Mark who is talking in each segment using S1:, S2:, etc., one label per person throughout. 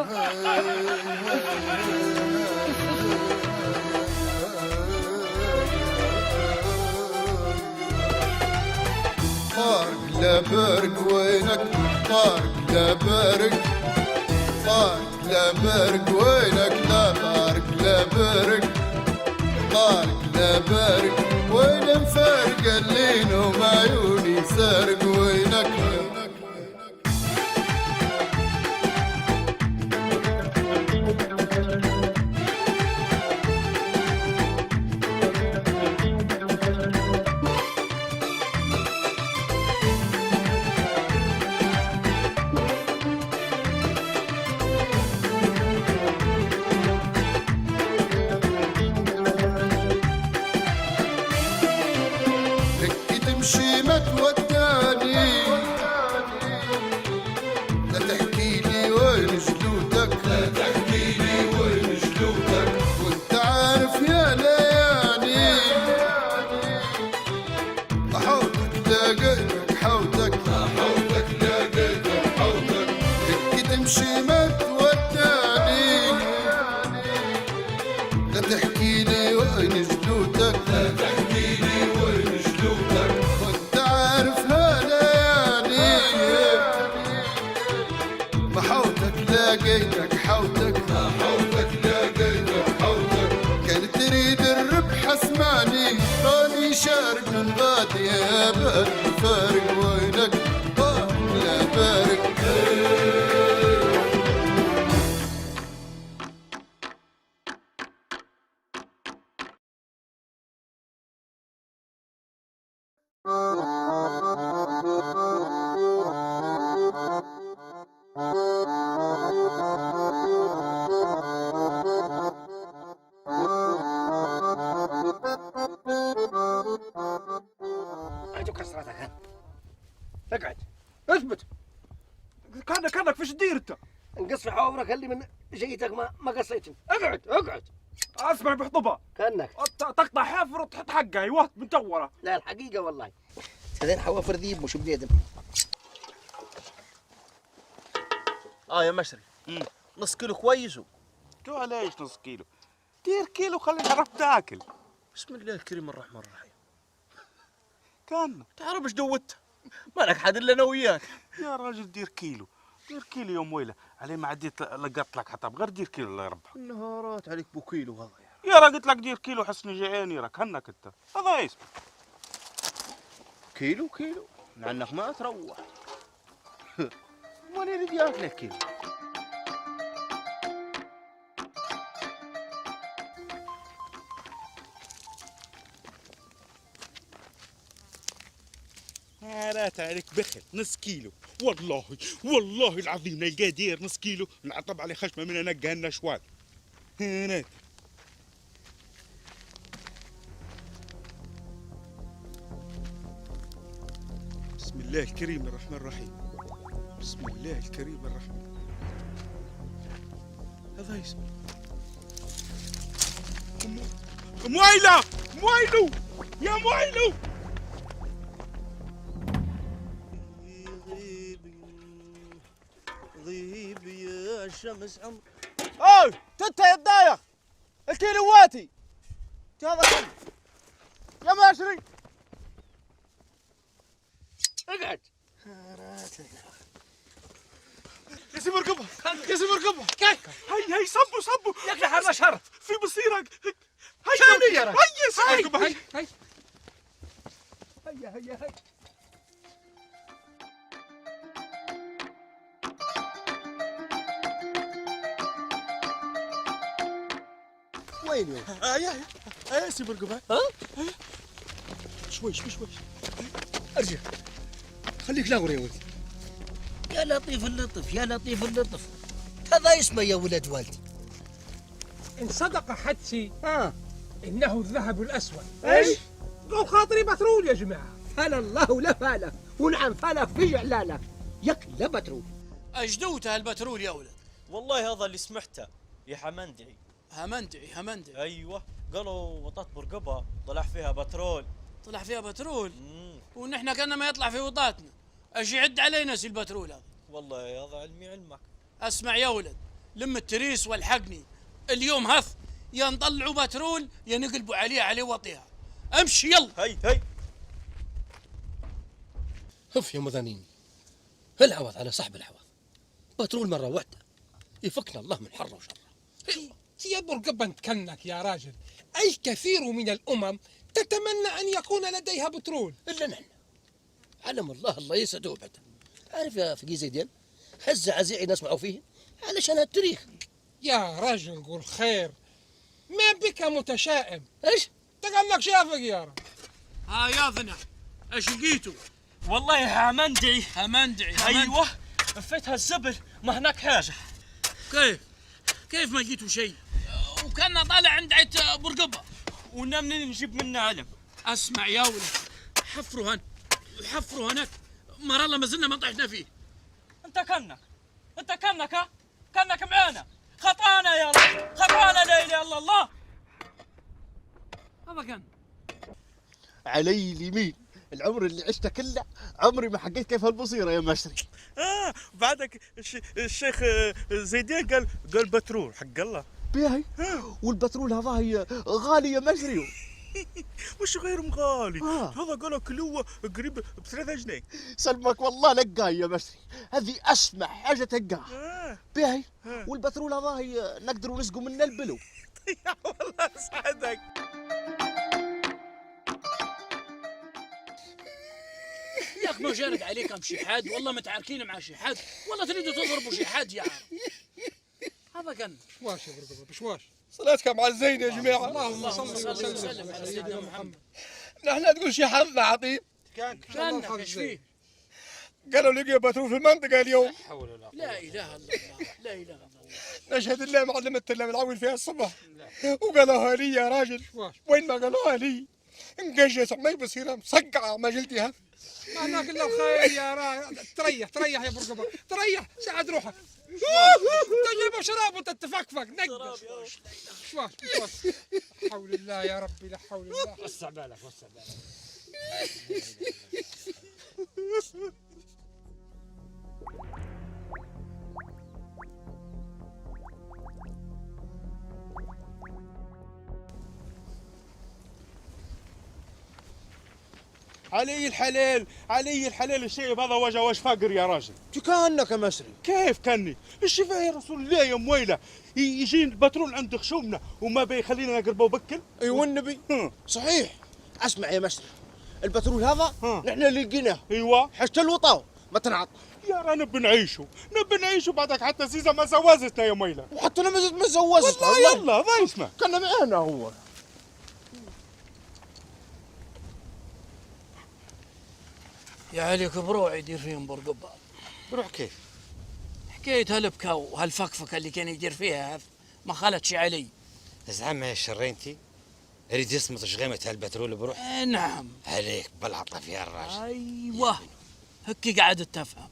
S1: طارق لا برق وينك طارق لا برق طارق لا برق وينك لا طارق لا برق طارق لا برق وين مفارق اللين ومعيوني سارق وينك تمشي ما توداني لا تحكي لي وين جلودك لا تحكي لي وين جلودك وانت عارف يا ليالي حوتك لاقيتك حوتك حوتك لاقيتك حوتك تحكي تمشي ما توداني لا تحكي لي وين جلودك لا تحكي لي وين جلودك وانت عارفها ليالي بحوتك لاقيتك حوتك حوتك لاقيتك حوتك كان تريد الربح اسمعني راني شارك من غادي يا بارك فارق وينك لا بارك
S2: اجو كسرتك اقعد اثبت كانك فيش تدير انت انقص في حوامرك اللي من جيتك ما قصيتني اقعد اسمع بخطبها كانك تقطع حافر وتحط حقها ايوه من توره لا الحقيقه والله هذين حوافر ذيب مش بليدم
S3: يا مشري نص كيلو كويس
S4: تو ليش نص كيلو؟ دير كيلو خلي نعرف تاكل.
S3: بسم الله الكريم الرحمن الرحيم.
S4: كان
S3: تعرف ايش دوت؟ مالك حد الا انا وياك.
S4: يا راجل دير كيلو يوم ويله علي ما عديت لقطت لك حتى بغير دير كيلو الله يربحك.
S3: النهارات عليك بو كيلو هذا
S4: يا راجل قلت لك دير كيلو حسني جايني راك هنك انت هذا ايش؟
S3: كيلو لانك ما تروح. ماني اللي ياكل كيلو.
S4: لا عليك بخل نص كيلو والله العظيم نلقاه داير نص كيلو نعطب عليه خشمه من انقى النشوان هناك. بسم الله الكريم الرحمن الرحيم. بسم الله الكريم الرحمن. هذا اسمه مويلو يا مويلو.
S3: غيب يا شمس عمر.
S2: تتا يا الدايخ الكيلواتي هذا يا ماشري اقعد.
S4: يا سيب اركبها هي صبوا
S2: يا اخي حر شر
S4: في بصيرة
S2: هي شامي يا
S4: هي اركبها
S2: هيا
S3: وين
S4: يا سيب اركبها شوي
S2: ارجع خليك لاغر يا ولدي.
S5: يا لطيف اللطف هذا اسمه يا ولد والدي.
S6: إن صدق حدسي إنه الذهب الأسود.
S2: ايش؟
S6: قول خاطري بترول يا جماعة.
S5: فلا الله لا فاله ونعم فاله في جعلاله يك لا بترول.
S7: أجدوته البترول يا ولد.
S8: والله هذا اللي سمعته يا حمندعي.
S7: همندعي
S8: ايوه قالوا وطات برقبه طلع فيها بترول.
S7: ونحن كنا ما يطلع في وطاتنا. ايش يعد علينا سي البترول هذا؟
S8: والله هذا علمي علمك.
S7: اسمع يا ولد لم التريس والحقني. اليوم هث يا نطلعوا بترول يا نقلبوا عليه وطيها. امشي يلا.
S8: هي
S5: هف يا مذانين، العوض على صاحب العوض. بترول مرة واحدة يفكنا الله من حره وشره.
S6: يا برقبة نتكنك يا راجل، أي كثير من الأمم تتمنى أن يكون لديها بترول
S5: إلا نحن. علم الله يسعده أبدا. عارف يا فقيه زيدين، هز عزيعي نسمعوا فيه علشان التاريخ.
S6: يا راجل قول خير، ما بك متشائم؟
S5: ايش؟
S6: تقال لك شافق يا رب.
S7: يا ذنا ايش لقيتوا؟
S8: والله همندعي.
S7: ايوه
S8: فيتها الزبل، ما هناك حاجة.
S7: كيف ما لقيتوا شيء؟ وكان طالع عند عيت برقبة.
S8: ونمني نجيب منه علم.
S7: اسمع يا ولد، حفروا هناك مر الله ما زلنا ما طحنا فيه.
S8: انت كنك ها؟ كنك معانا. خطانا يا رب، خطانا، لا اله الا الله.
S7: هذا كان
S3: علي اليمين، العمر اللي عشته كله عمري ما حقيت كيف هالبصيرة يا مشري.
S4: بعدك الشيخ زيدين قال بترول حق الله.
S3: بيهي والبترول هذا هي غالي يا مشري.
S4: مش غير مغالي، هذا قالوا كيلو قريب ب3 جنيه.
S3: سلمك والله لقاي يا مشري، هذه اسمع حاجة تلقاها. بيهي والبترول هذا هي نقدروا نسقوا منه البلو.
S4: والله سعدك.
S7: يا اخي ما جارد عليكم شي حد، والله متعاركين مع شي حد، والله تريدوا تضربوا شي حد يا عرب. هذا كان
S6: بشواش يا برقبة بشواش.
S1: صلاتكم على الزين يا جماعة.
S6: اللهم صل وسلم
S7: وسلم على سيدنا محمد.
S1: نحن تقول شي حظنا عطيب.
S7: كانك ايش فيه؟
S1: قالوا لقي بترول في المنطقة اليوم.
S7: لا اله الا الله، لا اله الا الله.
S1: نشهد الله ما علمت الا العويل فيها الصبح وقالوها لي يا راجل. وين ما قالوها لي انقجت عمي بصير مصقعة ما جلتها.
S6: ما هناك الا الخير يا راجل. تريح يا برقبة، تريح، ساعد روحك. تجيب شراب وانت تفكفك نقص. بشواش. حول الله يا ربي، لا حول الله.
S2: وسع بالك.
S4: علي الحلال الشيب هذا وجه وش فقر يا راجل.
S3: كأنك يا مشري.
S4: كيف كني؟ الشفاء يا رسول الله يا مويلة، يجي البترول عند خشومنا وما بيخلينا نقربه وبكل.
S3: ايوه النبي. صحيح. اسمع يا مشري، البترول هذا نحن اللي لقيناه.
S4: ايوه
S3: حاجة الوطاو ما تنعط.
S4: يا را نبي نعيشوا بعدك حتى سيزا ما زوزتنا يا مويلة.
S3: وحتى انا ما زوجت
S4: والله يلا هذا اسمه
S3: كان معانا هو.
S7: يا عليك بروع يدير فيهم برقبة.
S3: بروح كيف؟
S7: حكاية هالبكا وهالفكفكة اللي كان يدير فيها ما خلت شي علي.
S9: زعما يا شرينتي يريد يصمت شغيمة هالبترول بروح.
S7: نعم
S9: عليك بالعطف يا الراجل.
S7: ايوه هكي قاعد تفهم.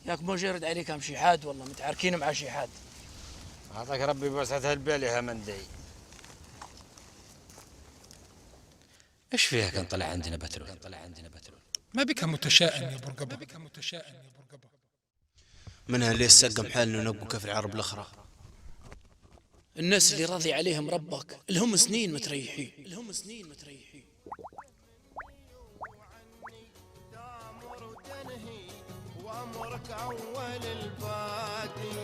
S7: ياك مو جرد عليكم شي حاد، والله متعاركين مع شي حاد.
S9: عطاك ربي بوسعة هالبال يا مندي. ايش فيها كان طلع عندنا بترول؟
S6: ما بك متشائم يا برقبة.
S3: منها اللي سقم حالنا ونبقى في العرب الاخرى.
S7: الناس اللي راضي عليهم ربك لهم سنين متريحين.
S1: وامرك اول البادي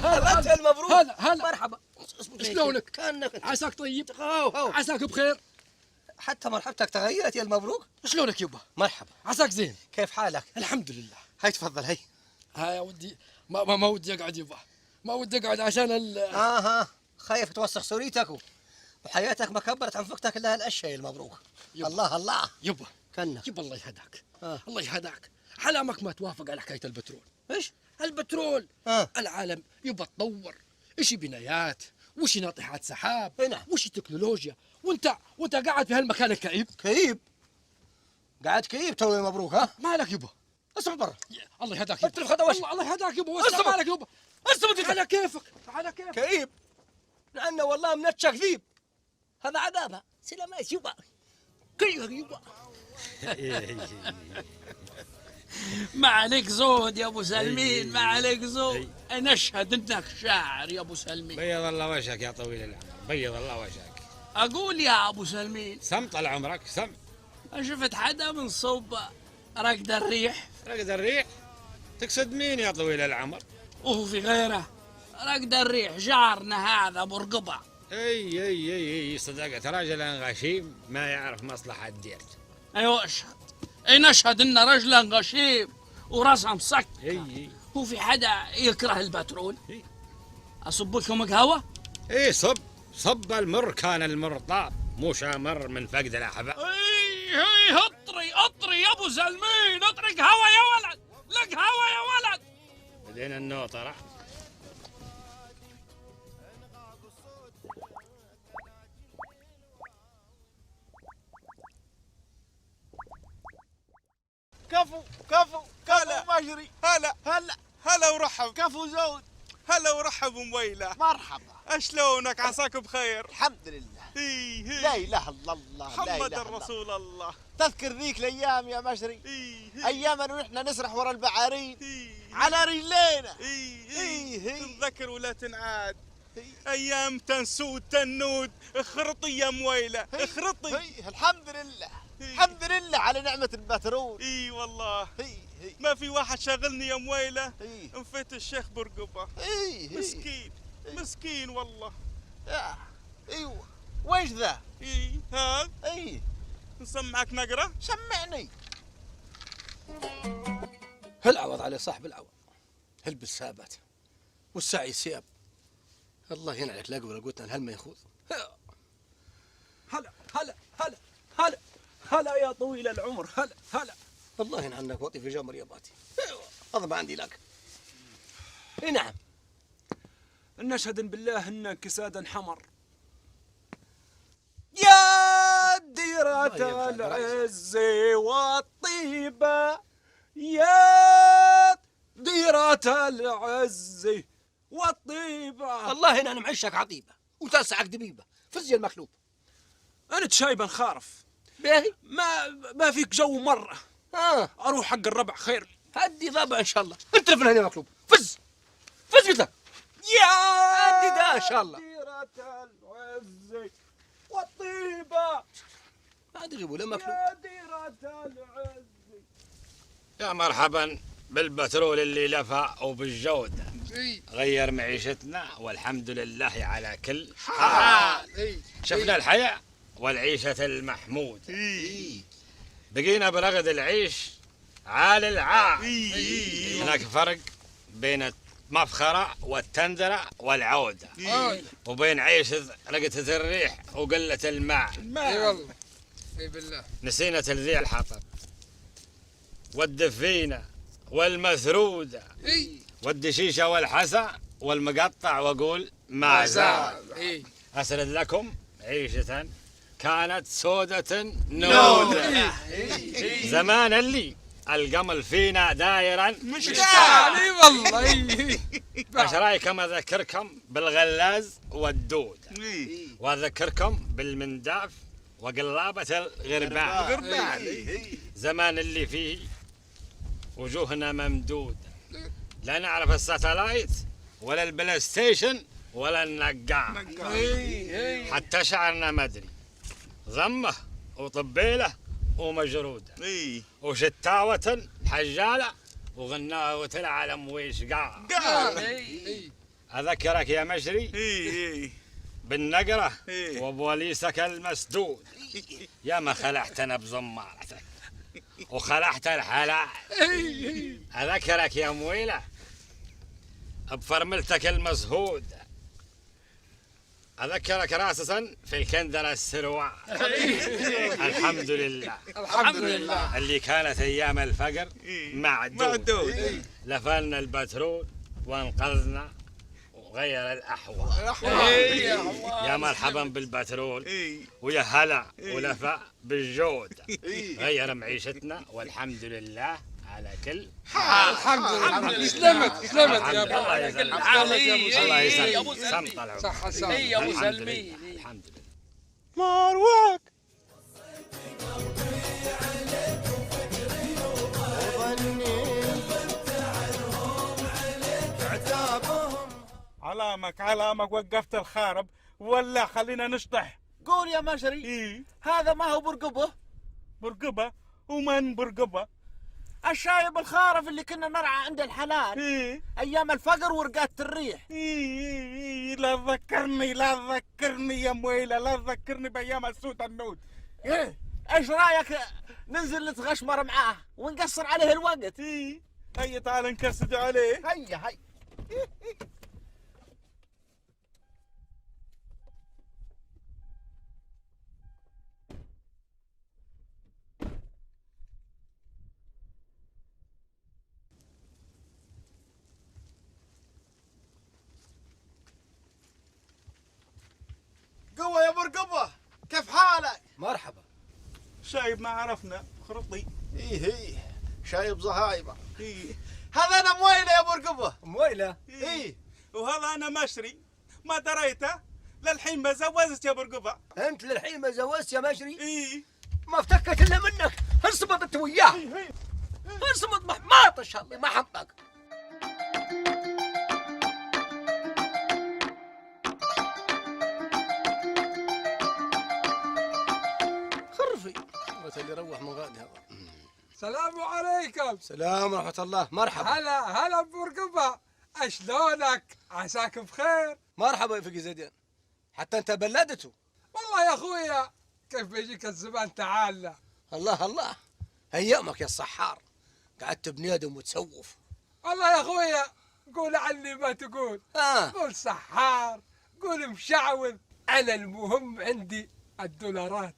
S2: هلا المبروك.
S6: هلا
S2: مرحبا.
S6: شلونك؟
S2: كانك
S6: عساك طيب؟
S2: هاو.
S6: عساك بخير؟
S2: حتى مرحبتك تغيرت يا المبروك.
S6: شلونك يبا؟
S2: مرحبا.
S6: عساك زين؟
S2: كيف حالك؟
S6: الحمد لله.
S2: هاي تفضل هاي.
S6: ها يا ودي ما ودي اقعد يبا، ما ودي اقعد عشان
S2: ها خايف توسخ سوريتك وحياتك ما كبرت عن فقتك الا هالاشياء يا المبروك. الله الله
S6: يبا
S2: كنك.
S6: يبا الله يهداك. الله يهداك، علامك ما توافق على حكايه البترول.
S2: ايش؟
S6: البترول العالم يبا تطور، اشي بنايات وشي ناطحات سحاب
S2: نعم.
S6: وشي تكنولوجيا، وانت قاعد في هالمكان الكئيب.
S2: كئيب؟ قاعد كئيب تو يا مبروك.
S6: مالك يبا؟
S2: اسمع برا.
S6: الله يهداك يبا.
S2: اترك خطوش.
S6: الله يهداك يبا. واسمع مالك يبا.
S2: اسمع
S6: على كيفك على كيفك.
S2: كئيب لانه والله منتشك ذيب. هذا عذابها سلامات يبا. كيفك يبا.
S7: ما عليك زود يا ابو سلمين، ما عليك زود. انا اشهد انك شاعر يا ابو سلمين.
S9: بيض الله وجهك يا طويل العمر، بيض الله وجهك.
S7: اقول يا ابو سلمين،
S9: سم طال عمرك سم.
S7: شفت حدا من صوب ركض الريح؟
S9: رقد الريح؟ تقصد مين يا طويل العمر؟
S7: وهو في غيره؟ ركض الريح جارنا هذا برقبة.
S9: اي صدقت، راجل غشيم ما يعرف مصلحة ديرته.
S7: ايوه اشهد. اي نشهد ان رجلا غشيم وراسه مسك. هو في حدا يكره البترول؟ اصب لكم قهوة؟
S9: اي صب المر، كان المر طاب مو شامر من فقد الاحباب.
S7: اي اطري يا ابو سلمين، اطري قهوة يا ولد، لك هوا يا ولد.
S9: بدينا النوطرة.
S3: كفو مجري. هلا ورحب. كفو زود.
S4: هلا ورحب مويلة.
S3: مرحبا.
S4: شلونك؟ عساك بخير؟
S3: الحمد لله. لا اله الا الله.
S4: محمد رسول الله.
S3: تذكر ذيك الايام يا مجري؟ ايام ونحن نسرح ورا البعارين على رجلينا.
S4: تتذكر ولا تنعاد؟ ايام تنسود تنود، اخرطي يا مويلة اخرطي.
S3: الحمد لله على نعمة البترول.
S4: اي والله. ما في واحد شاغلني يا مويلة. انفيت الشيخ برقبة. مسكين والله.
S3: ايوه ويش ذا؟
S4: ها نسمعك نقرة؟
S3: سمعني.
S5: هالعوض على صاحب العوض، هلبس ثابت والسعي ثياب. الله ينعلك لا قبل قلتنا الهل ما يخوض.
S2: هلا يا طويل العمر. هلا
S5: الله ينعنك وطي في جمر يا باتي. هذا ما عندي لك. اي نعم.
S2: نشهد بالله انك كسادا حمر. يا ديرة العز والطيبة، يا ديرة العز والطيبة.
S5: الله ينعن معشك عطيبة وتسعك دبيبة فزي المخلوب.
S2: أنت شايبا خارف
S5: باهي.
S2: ما فيك جو مرة. أروح حق الربع خير.
S5: هدي ضابع إن شاء الله. أنت في هنا مخلوب. فز قلت لك.
S2: يا
S5: هدي ده إن شاء الله.
S2: ديرة العز والطيبة.
S5: ما أدري ولا مخلوب.
S2: يا ديرة العز.
S9: يا مرحبا بالبترول اللي لفى وبالجودة. غير معيشتنا والحمد لله على كل حال. شفنا الحياة والعيشة المحمودة. بقينا برغد العيش عال العال. هناك فرق بين المفخرة والتندرة والعودة، وبين عيشة رقة الريح وقلة الماء.
S6: اي والله. اي بالله.
S9: نسينا تلذيع الحطب والدفينة والمثرودة والدشيشة والحسا والمقطع، وأقول ما زال. أسرد لكم عيشة كانت سودة نودة. زمان اللي القمل فينا دايرا
S6: مشتاق. اي والله.
S9: ايش رايكم اذكركم بالغلاز والدود، واذكركم بالمنداف وقلابة الغربان. زمان اللي فيه وجوهنا ممدودة، لا نعرف الساتلايت ولا البلاي ستيشن ولا النقاع. حتى شعرنا مدري ضمه وطبيله ومجرودة وشتاوة حجالة وغناوة العالم ويش قال. أذكرك يا مجري
S4: اي
S9: بالنقرة
S4: إيه.
S9: وبوليسك المسدود. يا ما خلعتنا بزمارتك وخلعت الحلال. أذكرك يا مويلة بفرملتك المزهود. أذكرك راسا في الكندرة السروع. الحمد لله
S6: الحمد لله.
S9: اللي كانت أيام الفقر معدود. لفلنا البترول وانقذنا وغير الأحوال. يا مرحبا بالبترول ويا هلا ولفا بالجود. غير معيشتنا والحمد لله على كل حال.
S6: الحمد لله. سلمت يا ابو.
S9: الله يسلمك. الله يسلمك. سم طلعوا.
S6: صح صح.
S7: يا ابو
S9: الحمد
S7: سلمي.
S9: لله. الحمد لله.
S4: مروك علامك وقفت الخارب ولا خلينا نشطح.
S3: قول يا مجري.
S4: ايه
S3: هذا ما هو برقبه؟
S4: برقبة ومن برقبة؟
S3: الشايب الخارف اللي كنا نرعى عند الحلال
S4: ايه
S3: ايام الفقر ورقات الريح.
S4: ايه لا تذكرني يا مويلة، لا تذكرني بايام السود النود.
S3: ايه ايش رايك ننزل نتغشمر معاه ونقصر عليه الوقت؟
S4: ايه هيا تعال نكسد عليه.
S3: هيا قوة يا برقبة، كيف حالك؟
S5: مرحبا.
S4: شايب ما عرفنا خرطي.
S3: ايه شايب زهايبة.
S4: ايه
S3: هذا انا مويلة يا برقبة.
S5: مويلة.
S3: ايه
S4: وهذا انا مشري ما دريته للحين ما زوجت يا برقبة.
S5: انت للحين ما زوجت يا مجري؟
S4: ايه
S5: ما افتكت الا منك. انصمت وياه. انصمت محماط ان شاء الله ما حمطك. خرفي بس اللي يروح من غادي هذا.
S6: السلام عليكم.
S5: سلام ورحمة الله. مرحبا.
S6: هلا برقبة، اشلونك؟ عساك بخير.
S5: مرحبا يا فقي زيدين. حتى انت بلدته.
S6: والله يا اخويا كيف بيجيك الزمان تعال.
S5: الله ايامك يا الصحار. قعدت بنادم وتسوف.
S6: والله يا اخويا قول عني ما تقول. قول سحار، قول مشعوذ، انا المهم عندي الدولارات.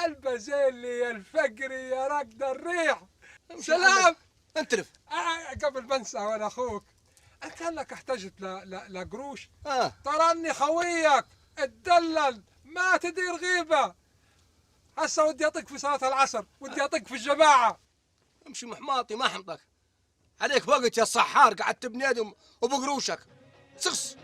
S6: البازيلي الفقري يا رقد الريح. سلام.
S5: انتلف.
S6: قبل ما انسى وانا اخوك، ان كان لك احتجت لقروش تراني خويك اتدلل ما تدير غيبه. هسه ودي اعطيك في صلاه العصر، ودي اعطيك في الجماعه.
S5: امشي محماطي ما حمطك. عليك وقت يا الصحار قعدت بنادم وبقروشك. سخس.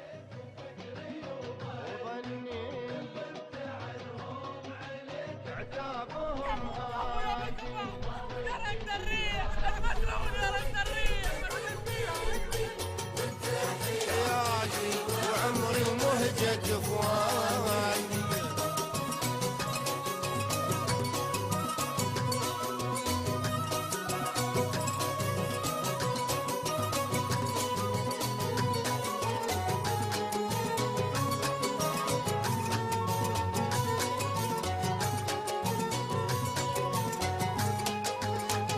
S1: وعمري ومهجة جفواني.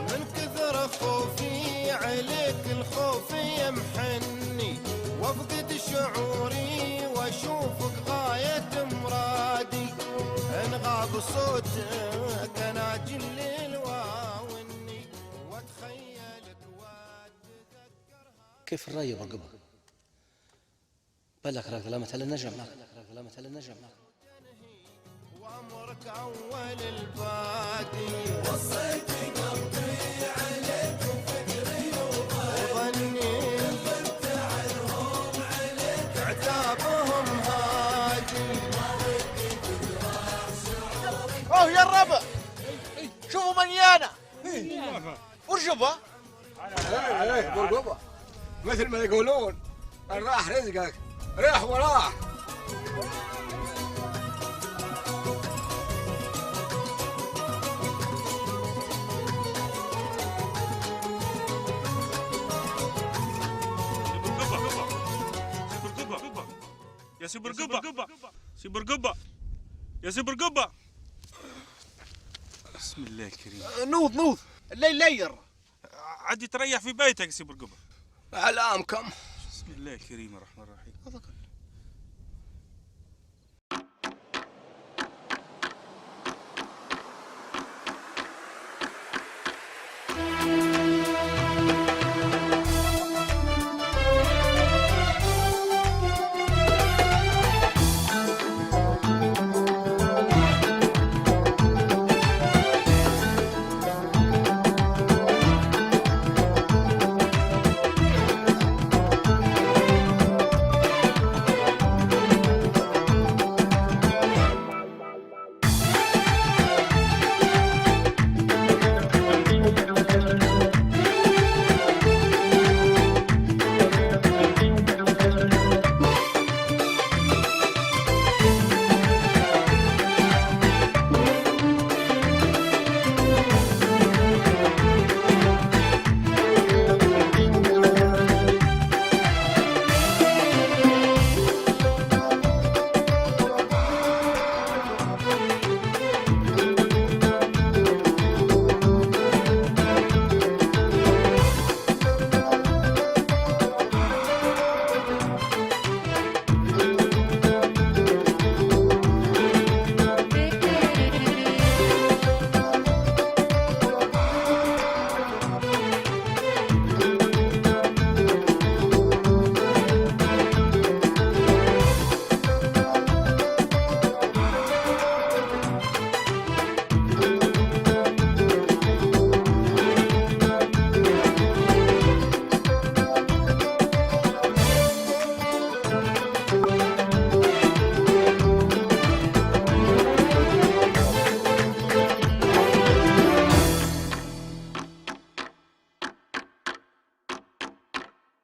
S1: من كثر خوفي عليك الخوف يمحني، وافقد شعوري واشوفك غاية مرادي. ان غاب صوتك انا الليل واوني، واتخيلك واتذكرها.
S5: كيف الرأي يا برقبة؟ بلغ رغلمة النجم.
S1: وامرك اول البادي. وصيت قلبي عليك وفكري وظني، غبت عنهم عليك عتابهم هادي.
S3: اوه يا الربع شوفوا مليانة. برقبة.
S5: برقبة مثل ما يقولون راح رزقك ريح وراح.
S4: يا سي برقبة سي برقبة يا سي برقبة. بسم الله الكريم.
S2: نوض الليل لير.
S4: عدي تريح في بيتك يا سي برقبة.
S2: علامكم.
S4: بسم الله الكريم الرحمن الرحيم.